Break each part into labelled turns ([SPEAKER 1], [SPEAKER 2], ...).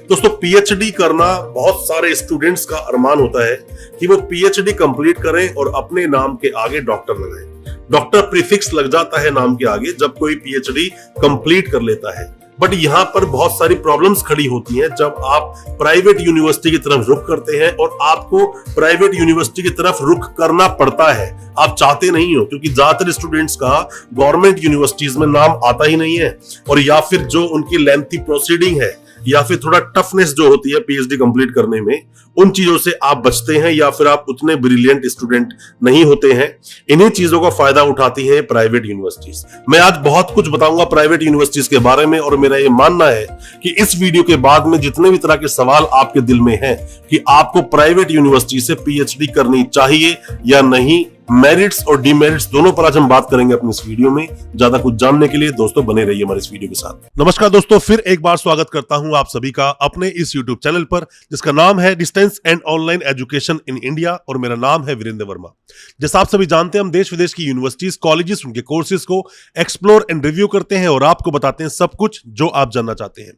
[SPEAKER 1] दोस्तों पीएचडी करना बहुत सारे स्टूडेंट्स का अरमान होता है कि वो पीएचडी कंप्लीट करें और अपने नाम के आगे डॉक्टर लगाएं। डॉक्टर प्रीफिक्स लग जाता है नाम के आगे जब कोई पीएचडी कंप्लीट कर लेता है। बट यहाँ पर बहुत सारी प्रॉब्लम्स खड़ी होती हैं जब आप प्राइवेट यूनिवर्सिटी की तरफ रुख करते हैं और आपको प्राइवेट यूनिवर्सिटी की तरफ रुख करना पड़ता है। आप चाहते नहीं हो, क्योंकि ज्यादातर स्टूडेंट्स का गवर्नमेंट यूनिवर्सिटीज में नाम आता ही नहीं है, और या फिर जो उनकी लेंथी प्रोसीडिंग है या फिर थोड़ा टफनेस जो होती है पीएचडी कंप्लीट करने में, उन चीजों से आप बचते हैं या फिर आप उतने ब्रिलियंट स्टूडेंट नहीं होते हैं। इन्हीं चीजों का फायदा उठाती है प्राइवेट यूनिवर्सिटीज। मैं आज बहुत कुछ बताऊंगा प्राइवेट यूनिवर्सिटीज के बारे में, और मेरा ये मानना है कि इस वीडियो के बाद में जितने भी तरह के सवाल आपके दिल में हैं कि आपको प्राइवेट यूनिवर्सिटी से पीएचडी करनी चाहिए या नहीं, मेरिट्स और डिमेरिट्स दोनों पर आज हम बात करेंगे अपनी इस वीडियो में। ज्यादा कुछ जानने के लिए दोस्तों बने रहिए हमारे इस वीडियो के साथ। नमस्कार दोस्तों, फिर एक बार स्वागत करता हूं आप सभी का अपने इस यूट्यूब चैनल पर जिसका नाम है distance and online education in India, और मेरा नाम है वीरेंद्र वर्मा। जैसा आप सभी जानते हैं, हम देश विदेश की यूनिवर्सिटीज, कॉलेजेस, उनके कोर्सेज को एक्सप्लोर एंड रिव्यू करते हैं और आपको बताते हैं सब कुछ जो आप जानना चाहते हैं।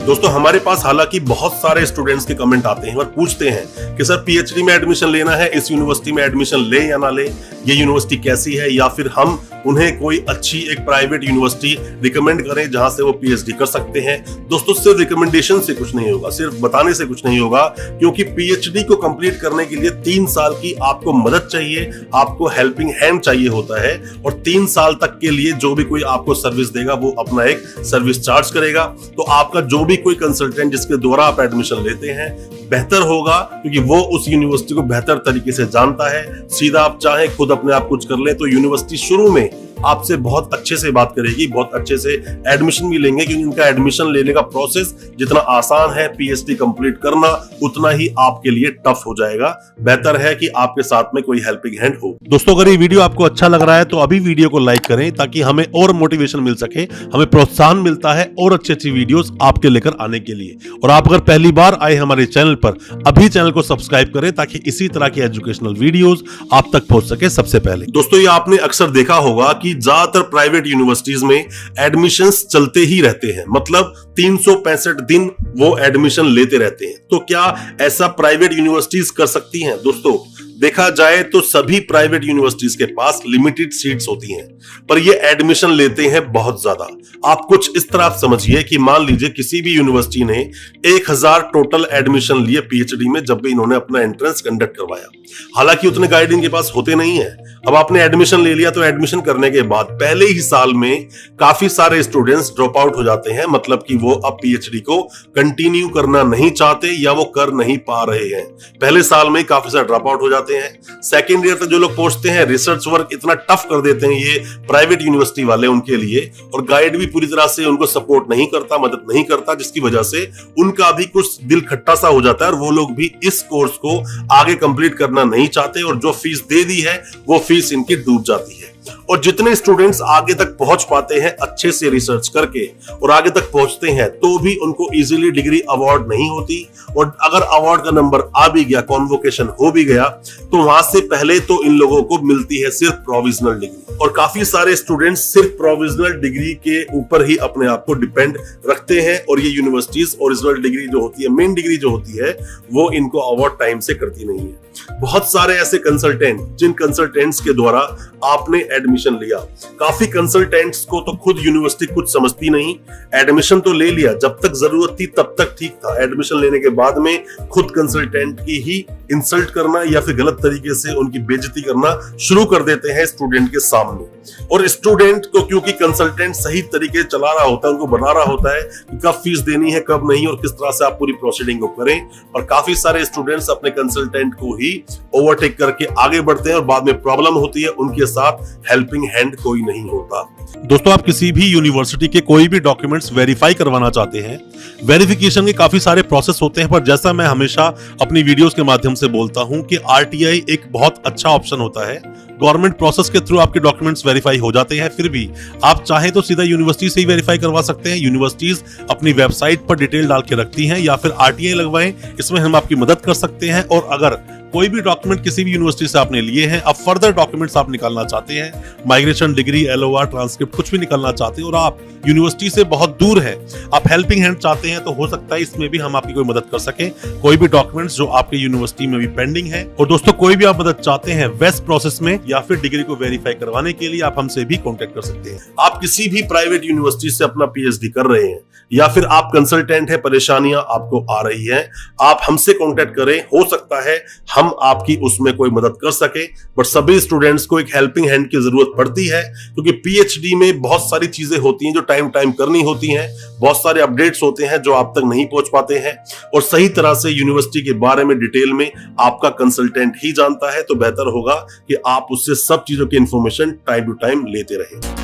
[SPEAKER 1] दोस्तों हमारे पास हालांकि बहुत सारे स्टूडेंट्स के कमेंट आते हैं और पूछते हैं कि सर पीएचडी में एडमिशन लेना है, इस यूनिवर्सिटी में एडमिशन ले या ना ले, ये यूनिवर्सिटी कैसी है, या फिर हम उन्हें कोई अच्छी एक प्राइवेट यूनिवर्सिटी रिकमेंड करें जहां से वो पीएचडी कर सकते हैं। दोस्तों सिर्फ रिकमेंडेशन से कुछ नहीं होगा, सिर्फ बताने से कुछ नहीं होगा, क्योंकि पीएचडी को कंप्लीट करने के लिए 3 साल की आपको मदद चाहिए, आपको हेल्पिंग हैंड चाहिए होता है, और 3 साल तक के लिए जो भी कोई आपको सर्विस देगा वो अपना एक सर्विस चार्ज करेगा। तो आपका जो भी कोई कंसल्टेंट जिसके द्वारा आप एडमिशन लेते हैं बेहतर होगा, क्योंकि वो उस यूनिवर्सिटी को बेहतर तरीके से जानता है। सीधा आप चाहे खुद अपने आप कुछ कर ले तो यूनिवर्सिटी शुरू में आपसे बहुत अच्छे से बात करेगी, बहुत अच्छे से एडमिशन भी लेंगे, क्योंकि उनका एडमिशन लेने का प्रोसेस जितना आसान है पीएचडी कंप्लीट करना उतना ही आपके लिए टफ हो जाएगा। बेहतर है कि आपके साथ में कोई हेल्पिंग हैंड हो। दोस्तों अगर ये वीडियो आपको अच्छा लग रहा है तो अभी वीडियो को लाइक करें ताकि हमें और मोटिवेशन मिल सके, हमें प्रोत्साहन मिलता है और अच्छी अच्छी वीडियोस आपके लेकर आने के लिए। और आप अगर पहली बार आए हमारे चैनल पर, अभी चैनल को सब्सक्राइब करें ताकि इसी तरह की एजुकेशनल वीडियोस आप तक पहुंच सके सबसे पहले। दोस्तों ये आपने अक्सर देखा होगा कि ज्यादातर प्राइवेट यूनिवर्सिटीज में एडमिशंस चलते ही रहते हैं, मतलब 365 दिन वो एडमिशन लेते रहते हैं। तो क्या ऐसा प्राइवेट यूनिवर्सिटीज कर सकती हैं? दोस्तों देखा जाए तो सभी प्राइवेट यूनिवर्सिटीज के पास लिमिटेड सीट्स होती हैं, पर ये एडमिशन लेते हैं बहुत ज्यादा। आप कुछ इस तरह समझिए कि मान लीजिए किसी भी यूनिवर्सिटी ने 1000 टोटल एडमिशन लिए पीएचडी में जब भी इन्होंने अपना एंट्रेंस कंडक्ट करवाया। हालांकि उतने गाइड इनके पास होते नहीं है। अब आपने एडमिशन ले लिया तो एडमिशन करने के बाद पहले ही साल में काफी सारे स्टूडेंट्स ड्रॉप आउट हो जाते हैं, मतलब कि वो अब पीएचडी को कंटिन्यू करना नहीं चाहते या वो कर नहीं पा रहे हैं। पहले साल में काफी सारे ड्रॉप आउट हो जाते हैं। सेकेंड ईयर तक जो लोग पहुंचते हैं, रिसर्च वर्क इतना टफ कर देते हैं ये प्राइवेट यूनिवर्सिटी वाले उनके लिए, और गाइड भी पूरी तरह से उनको सपोर्ट नहीं करता, मदद नहीं करता, जिसकी वजह से उनका भी कुछ दिल खट्टा सा हो जाता है और वो लोग भी इस कोर्स को आगे कंप्लीट करना नहीं चाहते, और जो फीस दे दी है वो फीस इनकी डूब जाती है। और जितने स्टूडेंट्स आगे तक पहुंच पाते हैं अच्छे से रिसर्च करके और आगे तक पहुंचते हैं, तो भी उनको इजीली डिग्री अवार्ड नहीं होती, और अगर अवार्ड का नंबर आ भी गया, कॉन्वोकेशन हो भी गया, तो वहां से पहले तो इन लोगों को मिलती है सिर्फ प्रोविजनल डिग्री। और काफी सारे स्टूडेंट्स सिर्फ प्रोविजनल डिग्री के ऊपर ही अपने आप को डिपेंड रखते हैं, और ये यूनिवर्सिटीज ओरिजिनल डिग्री जो होती है, मेन डिग्री जो होती है, वो इनको अवार्ड टाइम से करती नहीं है। बहुत सारे ऐसे कंसल्टेंट, जिन कंसल्टेंट्स के द्वारा आपने एडमिशन लिया, काफी कंसल्टेंट्स को तो खुद यूनिवर्सिटी कुछ समझती नहीं। एडमिशन तो ले लिया, जब तक जरूरत थी तब तक ठीक था, एडमिशन लेने के बाद में खुद कंसल्टेंट की ही इंसल्ट करना या फिर गलत तरीके से उनकी बेइज्जती करना शुरू कर देते हैं स्टूडेंट के सामने। और स्टूडेंट को क्योंकि कंसल्टेंट सही तरीके चला रहा होता है, उनको बता रहा होता है कि कब फीस देनी है, कब नहीं, और किस तरह से आप पूरी प्रोसीडिंग को करें, और काफी सारे स्टूडेंट्स अपने कंसल्टेंट को ही ओवरटेक करके आगे बढ़ते हैं और बाद में प्रॉब्लम होती है, उनके साथ हेल्पिंग हैंड कोई नहीं होता। दोस्तों आप किसी भी यूनिवर्सिटी के कोई भी डॉक्यूमेंट्स वेरीफाई करवाना चाहते हैं, वेरिफिकेशन के काफी सारे प्रोसेस होते हैं, पर जैसा मैं हमेशा अपनी वीडियोस के माध्यम से बोलता हूं कि आरटीआई एक बहुत अच्छा ऑप्शन होता है। गवर्नमेंट प्रोसेस के थ्रू आपके डॉक्यूमेंट्स वेरीफाई हो जाते हैं, फिर भी आप चाहे तो सीधा यूनिवर्सिटी से ही वेरीफाई करवा सकते हैं। यूनिवर्सिटीज अपनी वेबसाइट पर डिटेल डाल के रखती हैं, या फिर आरटीआई लगवाएं, इसमें हम आपकी मदद कर सकते हैं। और अगर कोई भी डॉक्यूमेंट किसी भी यूनिवर्सिटी से आपने लिए हैं, अब फर्दर डॉक्यूमेंट्स आप निकालना चाहते हैं, माइग्रेशन डिग्री, LOR, ट्रांसक्रिप्ट कुछ भी निकालना चाहते हैं और आप यूनिवर्सिटी से बहुत दूर है, आप हेल्पिंग हैंड चाहते हैं, तो हो सकता है इसमें भी हम आपकी कोई मदद कर सके। कोई भी डॉक्यूमेंट्स जो आपके यूनिवर्सिटी में भी पेंडिंग है। और दोस्तों कोई भी आप मदद चाहते हैं वेस्ट प्रोसेस में या फिर डिग्री को वेरीफाई करवाने के लिए, आप हमसे भी कॉन्टेक्ट कर सकते हैं। आप किसी भी प्राइवेट यूनिवर्सिटी से अपना PhD कर रहे हैं या फिर आप कंसल्टेंट है, परेशानियां आपको आ रही हैं, आप हमसे कांटेक्ट करें। हो सकता है हम आपकी उसमें कोई मदद कर सके, बट सभी स्टूडेंट्स को एक हेल्पिंग हैंड की जरूरत पड़ती है, क्योंकि PhD में बहुत सारी चीजें होती हैं जो टाइम टाइम करनी होती हैं, बहुत सारे अपडेट्स होते हैं जो आप तक नहीं पहुंच पाते हैं, और सही तरह से यूनिवर्सिटी के बारे में डिटेल में आपका कंसल्टेंट ही जानता है। तो बेहतर होगा कि आप उससे सब चीजों की इंफॉर्मेशन टाइम टू टाइम लेते रहें।